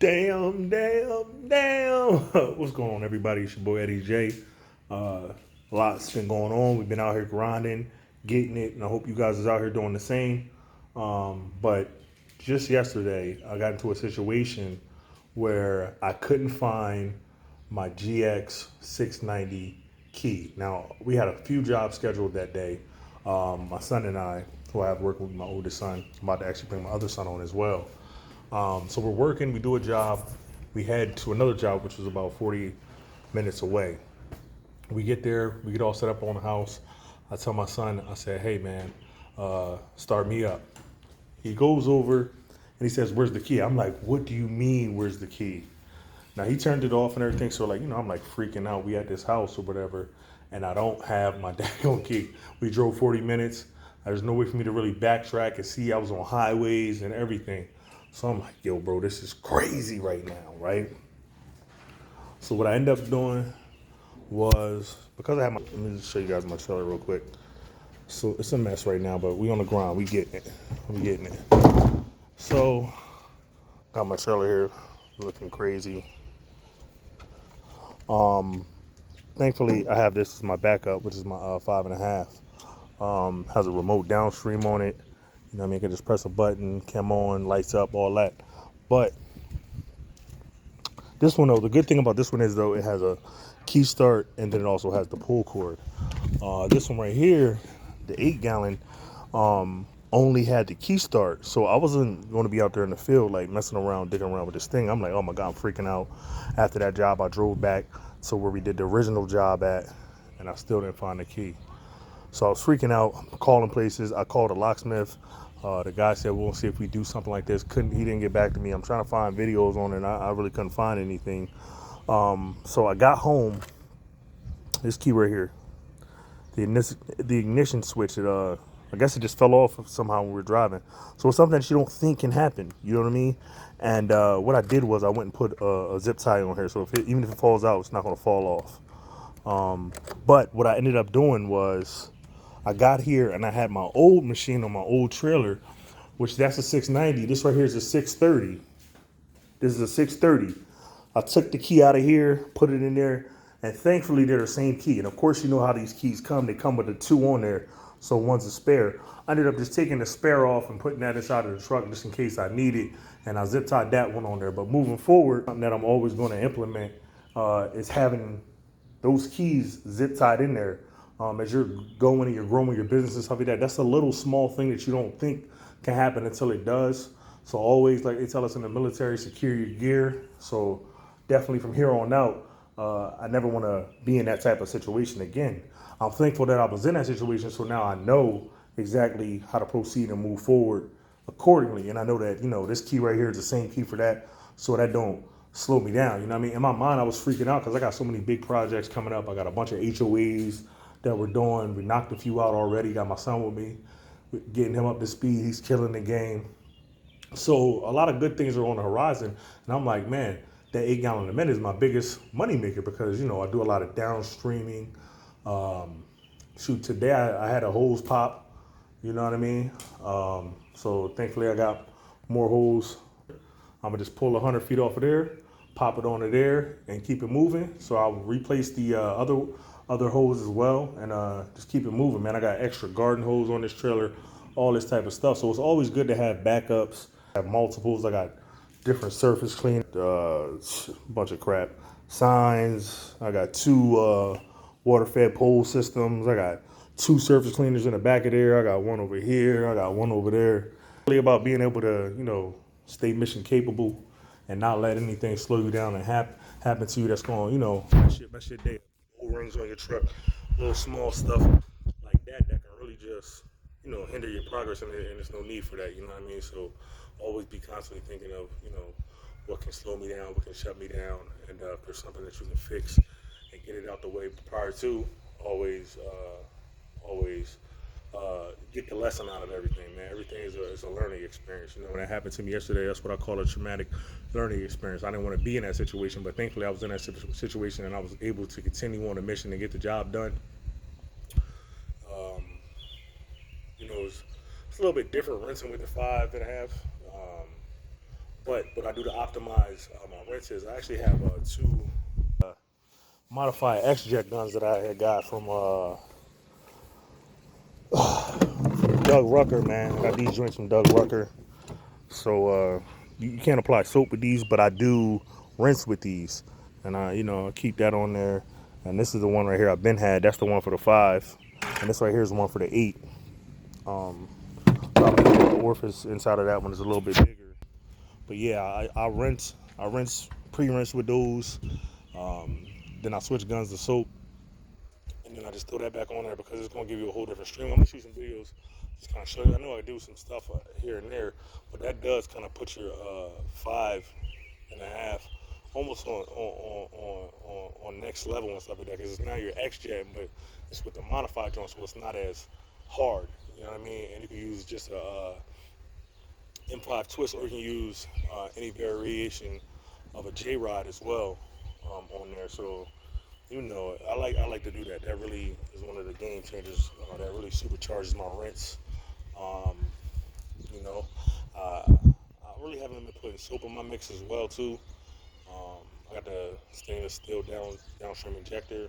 Damn. What's going on, everybody? It's your boy Eddie J. A lot's been going on. We've been out here grinding, getting it, and I hope you guys is out here doing the same. But just yesterday, I got into a situation where I couldn't find my gx690 key. Now, we had a few jobs scheduled that day. My son and I, who I have working with my oldest son, I'm about to actually bring my other son on as well. So we're working, we do a job, we head to another job, which was about 40 minutes away. We get there, we get all set up on the house. I tell my son, I said, hey man, start me up. He goes over and he says, where's the key? I'm like, what do you mean, where's the key? Now he turned it off and everything, so I'm like freaking out. We at this house or whatever, and I don't have my daggone key. We drove 40 minutes. There's no way for me to really backtrack and see. I was on highways and everything. So I'm like, yo, bro, this is crazy right now, right? So what I ended up doing was, because I had let me just show you guys my trailer real quick. So it's a mess right now, but we on the ground, we getting it. We getting it. So got my trailer here looking crazy. Thankfully I have this as my backup, which is my 5.5. Has a remote downstream on it. You know what I mean? I can just press a button, cam on, lights up, all that. But this one, though, the good thing about this one is, though, it has a key start and then it also has the pull cord. This one right here, the 8-gallon, only had the key start. So I wasn't going to be out there in the field, like messing around, digging around with this thing. I'm like, oh my God, I'm freaking out. After that job, I drove back to where we did the original job at, and I still didn't find the key. So I was freaking out, calling places. I called a locksmith. The guy said, we'll see if we do something like this. He didn't get back to me. I'm trying to find videos on it, and I really couldn't find anything. So I got home. This key right here, the ignition switch, I guess it just fell off somehow when we were driving. So it's something that you don't think can happen. You know what I mean? And what I did was I went and put a zip tie on here. So even if it falls out, it's not going to fall off. But what I ended up doing was, I got here and I had my old machine on my old trailer, which that's a 690. This right here is a 630. This is a 630. I took the key out of here, put it in there, and thankfully they're the same key. And of course, you know how these keys come. They come with the 2 on there, so one's a spare. I ended up just taking the spare off and putting that inside of the truck just in case I need it, and I zip tied that one on there. But moving forward, something that I'm always going to implement is having those keys zip tied in there. As you're going and you're growing your business and stuff like that, that's a little small thing that you don't think can happen until it does. So always, like they tell us in the military, secure your gear. So definitely from here on out, I never want to be in that type of situation again. I'm thankful that I was in that situation, so now I know exactly how to proceed and move forward accordingly. And I know that, this key right here is the same key for that, so that don't slow me down. You know what I mean? In my mind, I was freaking out because I got so many big projects coming up. I got a bunch of HOAs that we're doing. We knocked a few out already. Got my son with me, getting him up to speed. He's killing the game. So a lot of good things are on the horizon. And I'm like, man, that 8-gallon a minute is my biggest money maker because, I do a lot of downstreaming. Today I had a hose pop, you know what I mean? So thankfully I got more hose. I'm gonna just pull 100 feet off of there, pop it onto there, and keep it moving. So I'll replace the other hose as well, and just keep it moving, man. I got extra garden hose on this trailer, all this type of stuff. So it's always good to have backups, have multiples. I got different surface clean, bunch of crap, signs. I got 2 water-fed pole systems. I got 2 surface cleaners in the back of there. I got one over here. I got one over there. Really about being able to, stay mission capable and not let anything slow you down and happen to you that's going, mess your day. Old rings on your truck, little small stuff like that can really just, hinder your progress, and there's no need for that, you know what I mean? So always be constantly thinking of, what can slow me down, what can shut me down, and if there's something that you can fix and get it out the way prior to, always get the lesson out of everything, man. Everything is a learning experience. When that happened to me yesterday, that's what I call a traumatic learning experience. I didn't want to be in that situation, but thankfully I was in that situation and I was able to continue on the mission and get the job done. It's a little bit different rinsing with the 5.5. But what I do to optimize my rinses, I actually have two modified X-Jet guns that I had got from Doug Rucker, man. I got these joints from Doug Rucker. So you can't apply soap with these, but I do rinse with these, and I keep that on there. And this is the one right here I've been had. That's the one for the 5, and this right here is the one for the 8. Probably the orifice inside of that one is a little bit bigger. But yeah, I rinse pre-rinse with those. Then I switch guns to soap, and then I just throw that back on there because it's gonna give you a whole different stream. I'm gonna shoot some videos, just kind of show you. I know I do some stuff here and there, but that does kind of put your 5.5 almost on next level and stuff like that. Because it's now your X-Jet, but it's with the modified joint, so it's not as hard. You know what I mean? And you can use just a M5 twist, or you can use any variation of a J rod as well on there. So I like to do that. That really is one of the game changers. That really supercharges my rinse. Um, you know, I really haven't been putting soap in my mix as well too. I got the stainless steel downstream injector,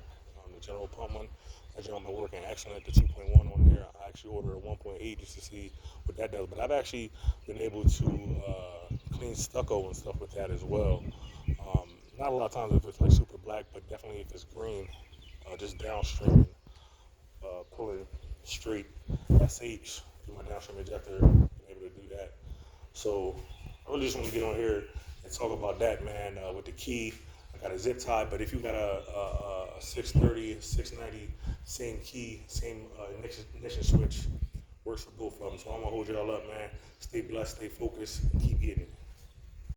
the general pump one. That joint been working excellent. The 2.1 on here. I actually ordered a 1.8 just to see what that does. But I've actually been able to clean stucco and stuff with that as well. Not a lot of times if it's like super black, but definitely if it's green, just downstream, pulling straight SH through my downstream injector, being able to do that. So I really just want to get on here and talk about that, man. With the key, I got a zip tie, but if you got a 630, 690, same key, same ignition switch, works for both of them. So I'm gonna hold y'all up, man. Stay blessed, stay focused, and keep getting it.